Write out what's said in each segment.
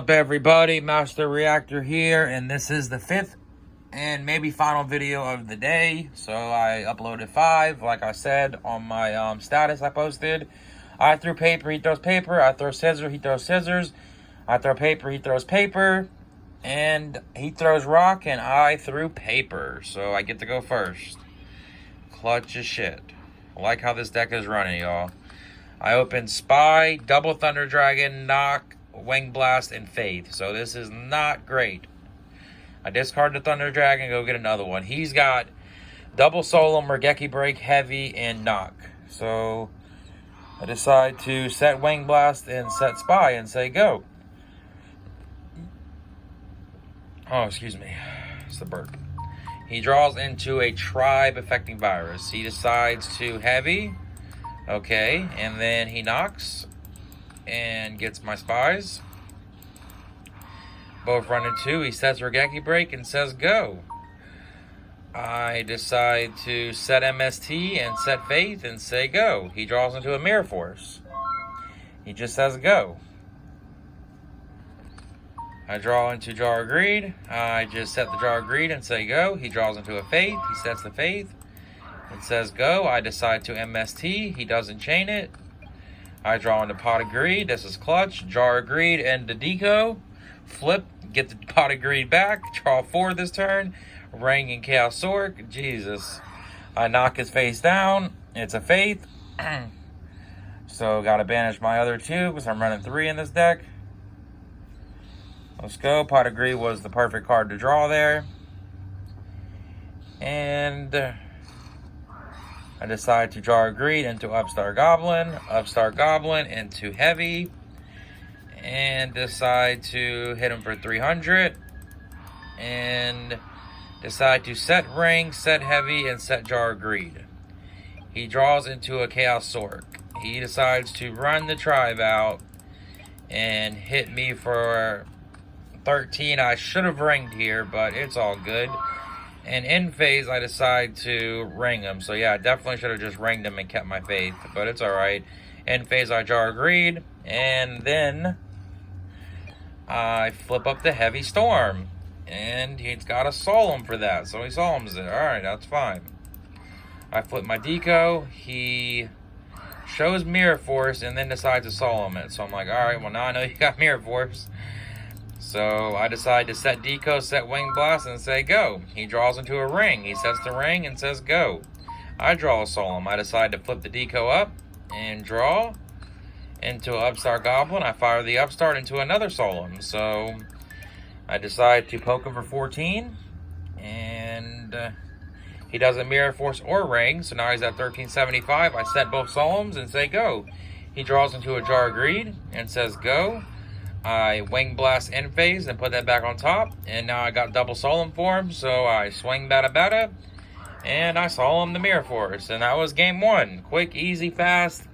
What's up, everybody? Master Reactor here, and this is the 5th and maybe final video of the day. So I uploaded 5, like I said on my status I posted. I threw paper, he throws paper. I throw scissors, he throws scissors. I throw paper, he throws paper. And he throws rock, and I threw paper. So I get to go first. Clutch as shit. I like how this deck is running, y'all. I opened Spy, Double Thunder Dragon, Knock, Wing Blast, and Faith. So this is not great. I discard the Thunder Dragon, go get another one. He's got Double Solemn, Regeki Break, Heavy, and Knock. So I decide to set Wing Blast and set Spy and say go. Oh, excuse me. It's the burp. He draws into a Tribe Affecting Virus. He decides to Heavy. Okay, and then he knocks and gets my Spies. Both run in 2. He sets Regeki Break and says go. I decide to set MST and set Faith and say go. He draws into a Mirror Force. He just says go. I draw into Jar of Greed. I just set the Jar of Greed and say go. He draws into a Faith. He sets the Faith and says go. I decide to MST. He doesn't chain it. I draw into Pot of Greed. This is clutch. Jar of Greed and the Deco. Flip. Get the Pot of Greed back. Draw 4 this turn. Ring and Chaos Sork. Jesus. I knock his face down. It's a Faith. So gotta banish my other 2 because I'm running 3 in this deck. Let's go. Pot of Greed was the perfect card to draw there. And I decide to Jar of Greed into Upstart Goblin. Upstart Goblin into Heavy. And decide to hit him for 300. And decide to set Ring, set Heavy, and set Jar of Greed. He draws into a Chaos Sork. He decides to run the Tribe out and hit me for 13. I should have ringed here, but it's all good. And in phase, I decide to ring him. So yeah, I definitely should have just ringed him and kept my Faith, but it's alright. In phase, I Jar of Greed, and then I flip up the Heavy Storm. And he's got a Solemn for that, so he Solemns it. Alright, that's fine. I flip my Deco. He shows Mirror Force and then decides to Solemn it. So I'm like, alright, well now I know you got Mirror Force. So I decide to set Deco, set Wing Blast, and say go. He draws into a Ring. He sets the Ring and says go. I draw a Solemn. I decide to flip the Deco up and draw into an Upstart Goblin. I fire the Upstart into another Solemn. So I decide to poke him for 14. And he doesn't Mirror Force or Ring. So now he's at 1375. I set both Solemns and say go. He draws into a Jar of Greed and says go. I Wing Blast in phase and put that back on top. And now I got double Solemn for him. So I swing bada, and I Solemn the Mirror Force. And that was game 1. Quick, easy, fast.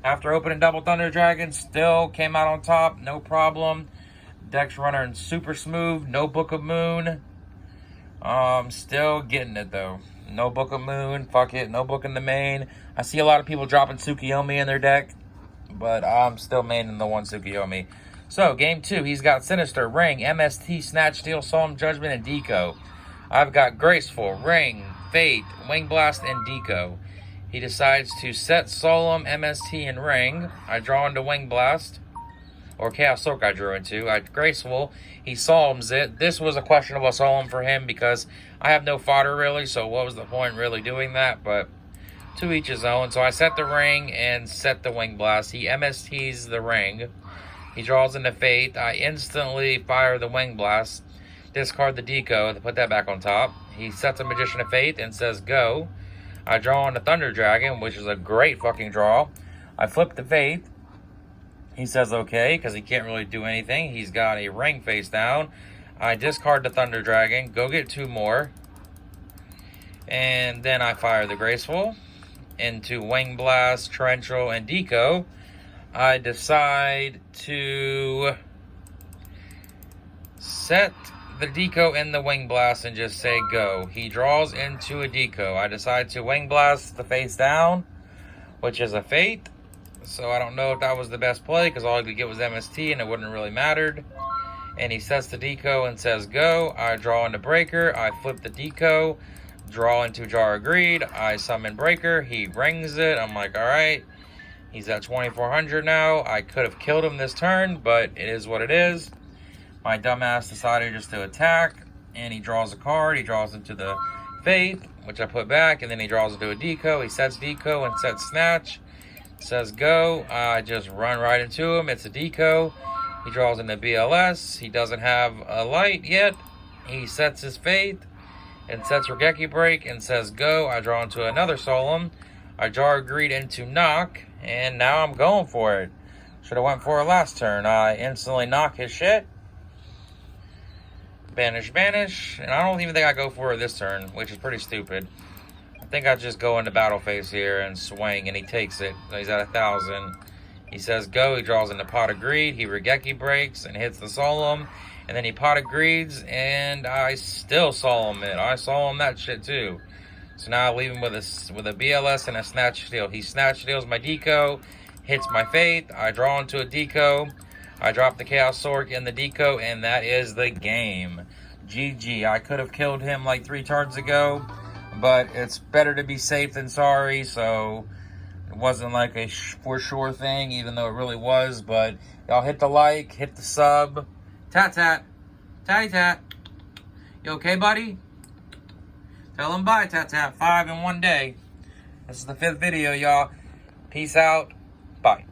After opening double Thunder Dragon, still came out on top. No problem. Deck's running super smooth. No Book of Moon. Still getting it though. No Book of Moon. Fuck it. No Book in the main. I see a lot of people dropping Tsukiyomi in their deck. But I'm still maining the one Tsukiyomi. So, game 2, he's got Sinister, Ring, MST, Snatch, Steal, Solemn, Judgment, and Deco. I've got Graceful, Ring, Fate, Wing Blast, and Deco. He decides to set Solemn, MST, and Ring. I draw into Wing Blast, or Chaos Sork I drew into. Graceful, he Solemns it. This was a questionable Solemn for him because I have no fodder really, so what was the point really doing that? But to each his own. So I set the Ring and set the Wing Blast. He MSTs the Ring. He draws into Faith. I instantly fire the Wing Blast, discard the Deco to put that back on top. He sets a Magician of Faith and says go. I draw on the Thunder Dragon, which is a great fucking draw. I flip the Faith. He says okay, because he can't really do anything. He's got a Ring face down. I discard the Thunder Dragon, go get 2 more. And then I fire the Graceful into Wing Blast, Torrential, and Deco. I decide to set the Deco in the Wing Blast and just say go. He draws into a Deco. I decide to Wing Blast the face down, which is a Fate. So I don't know if that was the best play because all I could get was MST and it wouldn't have really mattered. and he sets the deco and says go. I draw into breaker, I flip the deco, draw into jar of greed, I summon breaker, he rings it. I'm like, all right, he's at 2400 now. I could have killed him this turn, but it is what it is. My dumbass decided just to attack, and he draws a card. He draws into the Faith, which I put back, and then he draws into a deco. He sets deco and sets snatch. Says go. I just run right into him. It's a deco. He draws into BLS. He doesn't have a light yet. He sets his Faith and sets Regeki Break and says go. I draw into another Solemn. I jar greed into knock, and now I'm going for it. Should have went for it last turn. I instantly knock his shit. Banish, banish. And I don't even think I go for it this turn, which is pretty stupid. I think I just go into battle phase here and swing, and he takes it. So he's at 1000. He says go. He draws into Pot of Greed. He Regeki Breaks and hits the Solemn. And then he Pot of Greeds, and I still Solemn it. I Solemn that shit too. So now I leave him with a BLS and a Snatch Steal. He Snatch Steals my deco, hits my Faith. I draw into a deco. I drop the Chaos Sork in the deco, and that is the game. GG. I could have killed him like 3 turns ago, but it's better to be safe than sorry, so it wasn't like a for sure thing, even though it really was. But y'all hit the like, hit the sub. Tat tat. Tatty tat. You okay, buddy? Tell him bye, tat tat. 5 in one day. This is the 5th video, y'all. Peace out. Bye.